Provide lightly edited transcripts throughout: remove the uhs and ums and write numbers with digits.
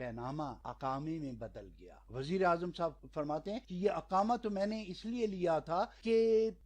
پیناما اقامے میں بدل گیا۔ وزیر اعظم صاحب فرماتے ہیں کہ یہ اقامہ تو میں نے اس لیے لیا تھا کہ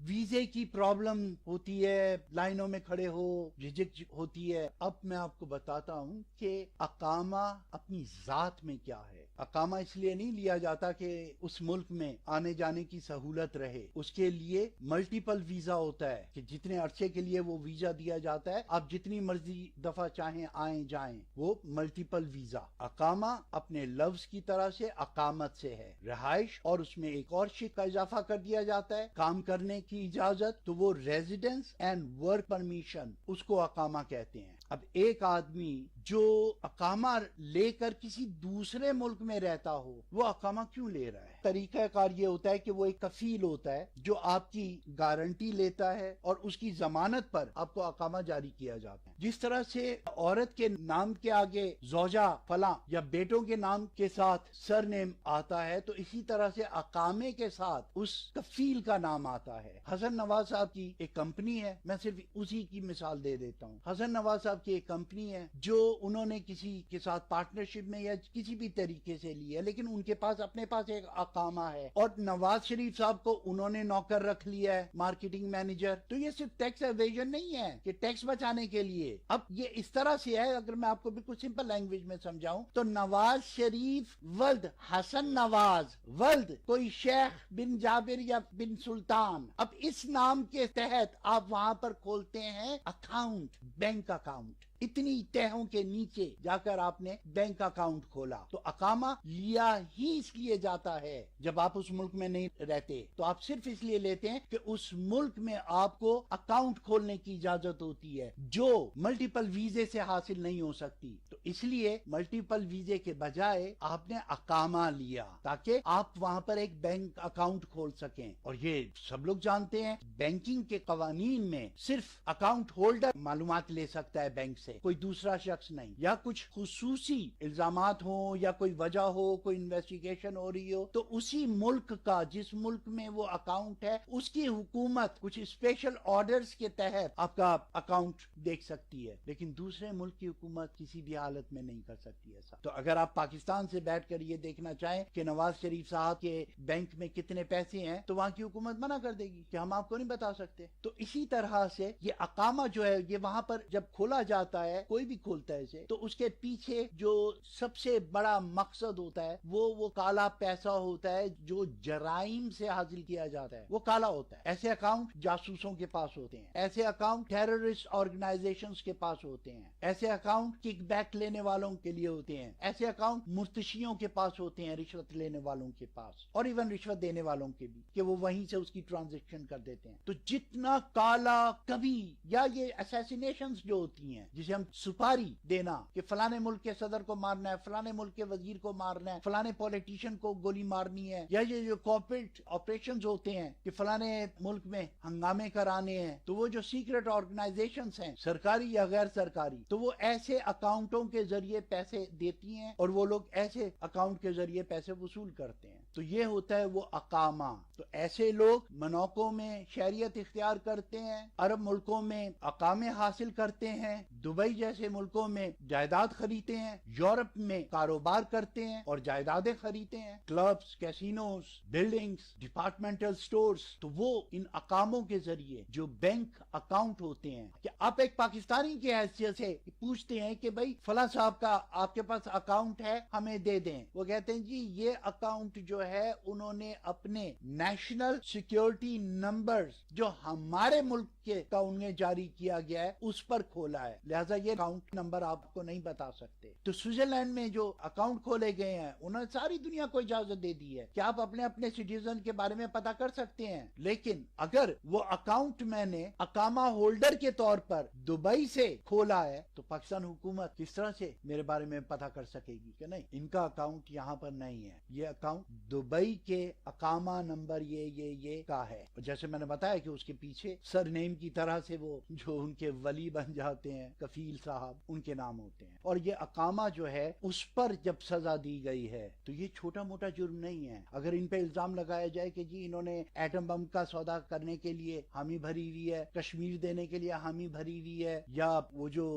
ویزے کی پرابلم ہوتی ہے، لائنوں میں کھڑے ہو، جھجک ہوتی ہے۔ اب میں آپ کو بتاتا ہوں کہ اقامہ اپنی ذات میں کیا ہے۔ اقامہ اس لیے نہیں لیا جاتا کہ اس ملک میں آنے جانے کی سہولت رہے، اس کے لیے ملٹیپل ویزا ہوتا ہے کہ جتنے عرصے کے لیے وہ ویزا دیا جاتا ہے، آپ جتنی مرضی دفعہ چاہیں آئیں جائیں، وہ ملٹیپل ویزا۔ اقامہ اپنے لفظ کی طرح سے اقامت سے ہے، رہائش، اور اس میں ایک اور شے کا اضافہ کر دیا جاتا ہے، کام کرنے کی اجازت، تو وہ ریزیڈنس اینڈ ورک پرمیشن، اس کو اقامہ کہتے ہیں۔ اب ایک آدمی جو اقامہ لے کر کسی دوسرے ملک میں رہتا ہو، وہ اقامہ کیوں لے رہا ہے؟ طریقہ کار یہ ہوتا ہے کہ وہ ایک کفیل ہوتا ہے جو آپ کی گارنٹی لیتا ہے اور اس کی ضمانت پر آپ کو اقامہ جاری کیا جاتا ہے۔ جس طرح سے عورت کے نام کے آگے زوجہ فلاں یا بیٹوں کے نام کے ساتھ سر نیم آتا ہے، تو اسی طرح سے اقامے کے ساتھ اس کفیل کا نام آتا ہے۔ حسن نواز صاحب کی ایک کمپنی ہے، میں صرف اسی کی مثال دے دیتا ہوں۔ حسن نواز صاحب کی ایک کمپنی ہے جو انہوں نے کسی کے ساتھ پارٹنرشپ میں یا کسی بھی طریقے سے لی ہے، لیکن ان کے پاس اپنے پاس ایک اقامہ ہے، اور نواز شریف صاحب کو انہوں نے نوکر رکھ لیا ہے، مارکیٹنگ مینیجر۔ تو یہ صرف ٹیکس ایویژن نہیں ہے کہ ٹیکس بچانے کے لیے۔ اب یہ اس طرح سے ہے، اگر میں آپ کو بالکل سمپل لینگویج میں سمجھاؤں تو نواز شریف ولد حسن نواز ولد کوئی شیخ بن جابر یا بن سلطان، اب اس نام کے تحت آپ وہاں پر کھولتے ہیں اکاؤنٹ، بینک اکاؤنٹ۔ اتنی تہوں کے نیچے جا کر آپ نے بینک اکاؤنٹ کھولا۔ تو اقامہ لیا ہی اس لیے جاتا ہے، جب آپ اس ملک میں نہیں رہتے تو آپ صرف اس لیے لیتے ہیں کہ اس ملک میں آپ کو اکاؤنٹ کھولنے کی اجازت ہوتی ہے، جو ملٹیپل ویزے سے حاصل نہیں ہو سکتی۔ تو اس لیے ملٹیپل ویزے کے بجائے آپ نے اقامہ لیا تاکہ آپ وہاں پر ایک بینک اکاؤنٹ کھول سکیں۔ اور یہ سب لوگ جانتے ہیں، بینکنگ کے قوانین میں صرف اکاؤنٹ ہولڈر معلومات لے سکتا ہے بینک سے، کوئی دوسرا شخص نہیں۔ یا کچھ خصوصی الزامات ہوں یا کوئی وجہ ہو، کوئی انویسٹیگیشن ہو رہی ہو، تو اسی ملک کا، جس ملک میں وہ اکاؤنٹ ہے، اس کی حکومت کچھ اسپیشل آرڈرز کے تحت آپ کا اکاؤنٹ دیکھ سکتی ہے، لیکن دوسرے ملک کی حکومت کسی بھی حالت میں نہیں کر سکتی ایسا۔ تو اگر آپ پاکستان سے بیٹھ کر یہ دیکھنا چاہیں کہ نواز شریف صاحب کے بینک میں کتنے پیسے ہیں، تو وہاں کی حکومت منع کر دے گی کہ ہم آپ کو نہیں بتا سکتے۔ تو اسی طرح سے یہ اقامہ جو ہے، یہ وہاں پر جب کھولا جاتا ہے، کوئی بھی کھولتا ہے اسے، تو اس کے پیچھے جو سب سے بڑا مقصد ہوتا ہے وہ کالا پیسہ ہوتا ہے جو جرائم سے حاصل کیا جاتا ہے، وہ کالا ہوتا ہے۔ ایسے اکاؤنٹ جاسوسوں کے پاس ہوتے ہیں، ایسے اکاؤنٹ ٹیررسٹ آرگنائزیشنز کے پاس ہوتے ہیں، ایسے اکاؤنٹ کک بیک لینے والوں کے لیے ہوتے ہیں، ایسے اکاؤنٹ مرتشیوں کے پاس ہوتے ہیں، رشوت لینے والوں کے پاس، اور ایون رشوت دینے والوں کے بھی، کہ وہ وہیں سے اس کی ٹرانزیکشن کر دیتے ہیں۔ تو جتنا کالا کبھی، یا یہ اسیسینیشنز جو ہوتی ہیں جسے ہم سپاری دینا کہ فلانے ملک کے صدر کو مارنا ہے، فلانے ملک کے وزیر کو مارنا ہے، فلانے پولیٹیشین کو گولی مارنی ہے، یا یہ جو کارپوریٹ آپریشنز ہوتے ہیں کہ فلانے ملک میں ہنگامے کرانے ہیں، تو وہ جو سیکرٹ آرگنائزیشنز ہیں، سرکاری یا غیر سرکاری، تو وہ ایسے اکاؤنٹوں کے ذریعے پیسے دیتی ہیں اور وہ لوگ ایسے اکاؤنٹ کے ذریعے پیسے وصول کرتے ہیں۔ تو یہ ہوتا ہے وہ اقامہ۔ تو ایسے لوگ منوکوں میں شہریت اختیار کرتے ہیں، عرب ملکوں میں اقامے حاصل کرتے ہیں، دبئی جیسے ملکوں میں جائیداد خریدتے ہیں، یورپ میں کاروبار کرتے ہیں اور جائیدادیں خریدتے ہیں، clubs, casinos, buildings, departmental stores. تو وہ ان اقاموں کے ذریعے جو بینک اکاؤنٹ ہوتے ہیں، کہ آپ ایک پاکستانی کی حیثیت سے پوچھتے ہیں کہ بھائی فلاں صاحب کا آپ کے پاس اکاؤنٹ ہے، ہمیں دے دیں، وہ کہتے ہیں جی یہ اکاؤنٹ جو ہے انہوں نے اپنے نیشنل سیکیورٹی نمبرز جو ہمارے ملک کے اکاؤنٹ میں جاری کیا گیا ہے اس پر کھولا ہے، لہذا یہ اکاؤنٹ نمبر آپ کو نہیں بتا سکتے۔ تو سوئٹزرلینڈ میں جو اکاؤنٹ کھولے گئے ہیں، انہوں نے ساری دنیا کو اجازت دے دی ہے کہ آپ اپنے سٹیزن کے بارے میں پتا کر سکتے ہیں، لیکن اگر وہ اکاؤنٹ میں نے اقامہ ہولڈر کے طور پر دبئی سے کھولا ہے تو پاکستان حکومت کس طرح سے میرے بارے میں پتا کر سکے گی کہ نہیں، ان کا اکاؤنٹ یہاں پر نہیں ہے، یہ اکاؤنٹ دبئی کے اقامہ نمبر یہ کا ہے۔ جیسے میں نے بتایا کہ اس کے پیچھے سر نیم کی طرح سے وہ جو ان کے ولی بن جاتے ہیں، کفیل صاحب، ان کے نام ہوتے ہیں۔ اور یہ اقامہ جو ہے اس پر جب سزا دی گئی ہے تو یہ چھوٹا موٹا جرم نہیں ہے۔ اگر ان پہ الزام لگایا جائے کہ جی انہوں نے ایٹم بم کا سودا کرنے کے لیے حامی بھری ہوئی ہے، کشمیر دینے کے لیے حامی بھری ہوئی ہے، یا وہ جو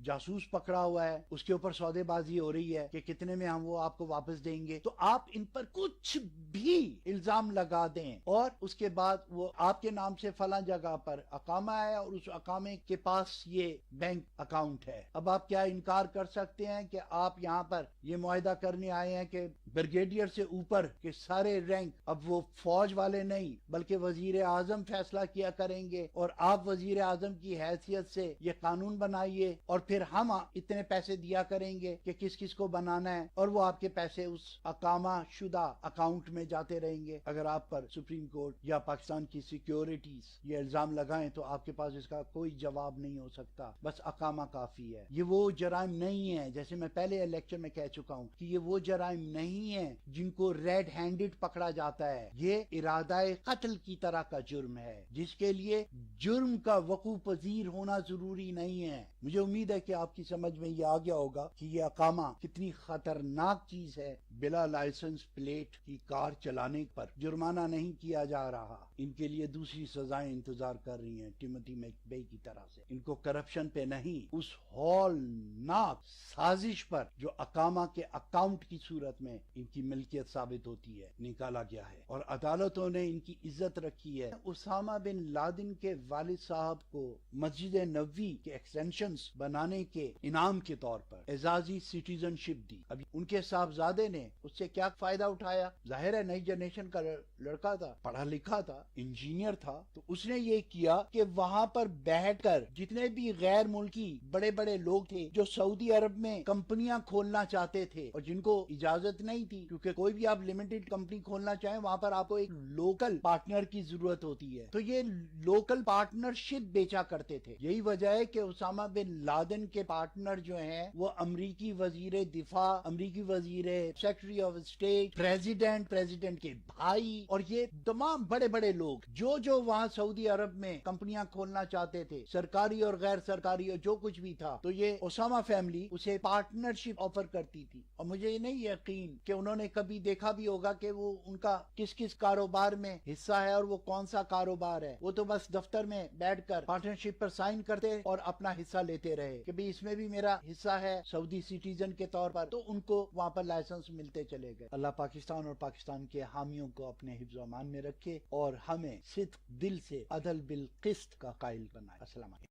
جاسوس پکڑا ہوا ہے اس کے اوپر سودے بازی ہو رہی ہے کہ کتنے میں ہم وہ آپ کو واپس دیں گے، تو آپ ان پر کچھ بھی الزام لگا دیں اور اس کے بعد وہ آپ کے نام سے فلاں جگہ پر اقامہ ہے اور اس اقامے کے پاس یہ بینک اکاؤنٹ ہے، اب آپ کیا انکار کر سکتے ہیں کہ آپ یہاں پر یہ معاہدہ کرنے آئے ہیں کہ بریگیڈیئر سے اوپر کے سارے رینک اب وہ فوج والے نہیں بلکہ وزیر اعظم فیصلہ کیا کریں گے، اور آپ وزیر اعظم کی حیثیت سے یہ قانون بنائیے اور پھر ہم اتنے پیسے دیا کریں گے کہ کس کس کو بنانا ہے، اور وہ آپ کے پیسے اس اقامہ شدہ اکاؤنٹ میں جاتے رہیں گے۔ اگر آپ پر سپریم کورٹ یا پاکستان کی سیکیورٹیز یہ الزام لگائیں تو آپ کے پاس اس کا کوئی جواب نہیں ہو سکتا، بس اقامہ کافی ہے۔ یہ وہ جرائم نہیں ہے، جیسے میں پہلے لیکچر میں کہہ چکا ہوں کہ یہ وہ جرائم نہیں ہے جن کو ریڈ ہینڈڈ پکڑا جاتا ہے، یہ ارادہ قتل کی طرح کا جرم ہے جس کے لیے جرم کا وقوع پذیر ہونا ضروری نہیں ہے۔ مجھے امید ہے کہ آپ کی سمجھ میں یہ آ گیا ہوگا کہ یہ اقامہ کتنی خطرناک چیز ہے۔ بلا لائسنس پلیٹ کی کار چلانے پر جرمانہ نہیں کیا جا رہا، ان کے لیے دوسری سزائیں انتظار کر رہی ہیں ٹیموتھی میک بے کی طرح سے۔ ان کو کرپشن پہ نہیں، اس ہولناک سازش پر جو اقامہ کے اکاؤنٹ کی صورت میں ان کی ملکیت ثابت ہوتی ہے نکالا گیا ہے، اور عدالتوں نے ان کی عزت رکھی ہے۔ اسامہ بن لادن کے والد صاحب کو مسجد نبوی کے ایکسٹینشنز بنانے کے انعام کے طور پر اعزازی سٹیزن شپ دی۔ ابھی ان کے صاحبزادے نے اس سے کیا فائدہ اٹھایا؟ ظاہر ہے نئی جنریشن کا لڑکا تھا، پڑھا لکھا تھا، انجینئر تھا، تو اس نے یہ کیا کہ وہاں پر بیٹھ کر جتنے بھی غیر ملکی بڑے بڑے لوگ تھے جو سعودی عرب میں کمپنیاں کھولنا چاہتے تھے اور جن کو اجازت نہیں تھی، کیونکہ کوئی بھی آپ لمیٹڈ کمپنی کھولنا چاہیں وہاں پر آپ کو ایک لوکل پارٹنر کی ضرورت ہوتی ہے، تو یہ لوکل پارٹنرشپ بیچا کرتے تھے۔ یہی وجہ ہے کہ اسامہ بن لادن کے پارٹنر جو ہیں وہ امریکی وزیر دفاع، امریکی وزیر سیکرٹری آف اسٹیٹ، پریزیڈنٹ کے بھائی، اور یہ تمام بڑے بڑے لوگ جو وہاں سعودی عرب میں کمپنیاں کھولنا چاہتے تھے، سرکاری اور غیر سرکاری اور جو کچھ بھی تھا، تو یہ اسامہ فیملی اسے پارٹنرشپ آفر کرتی تھی۔ اور مجھے یہ نہیں یقین کہ انہوں نے کبھی دیکھا بھی ہوگا کہ وہ ان کا کس کس کاروبار میں حصہ ہے اور وہ کون سا کاروبار ہے، وہ تو بس دفتر میں بیٹھ کر پارٹنرشپ پر سائن کرتے اور اپنا حصہ لیتے رہے کہ بھی اس میں بھی میرا حصہ ہے سعودی سٹیزن کے طور پر، تو ان کو وہاں پر لائسنس ملتے چلے گئے۔ اللہ پاکستان اور پاکستان کے حامیوں کو اپنے حفظ و امان میں رکھے اور ہمیں صدق دل سے عدل بالقسط کا قائل بنائے۔ السلام علیکم۔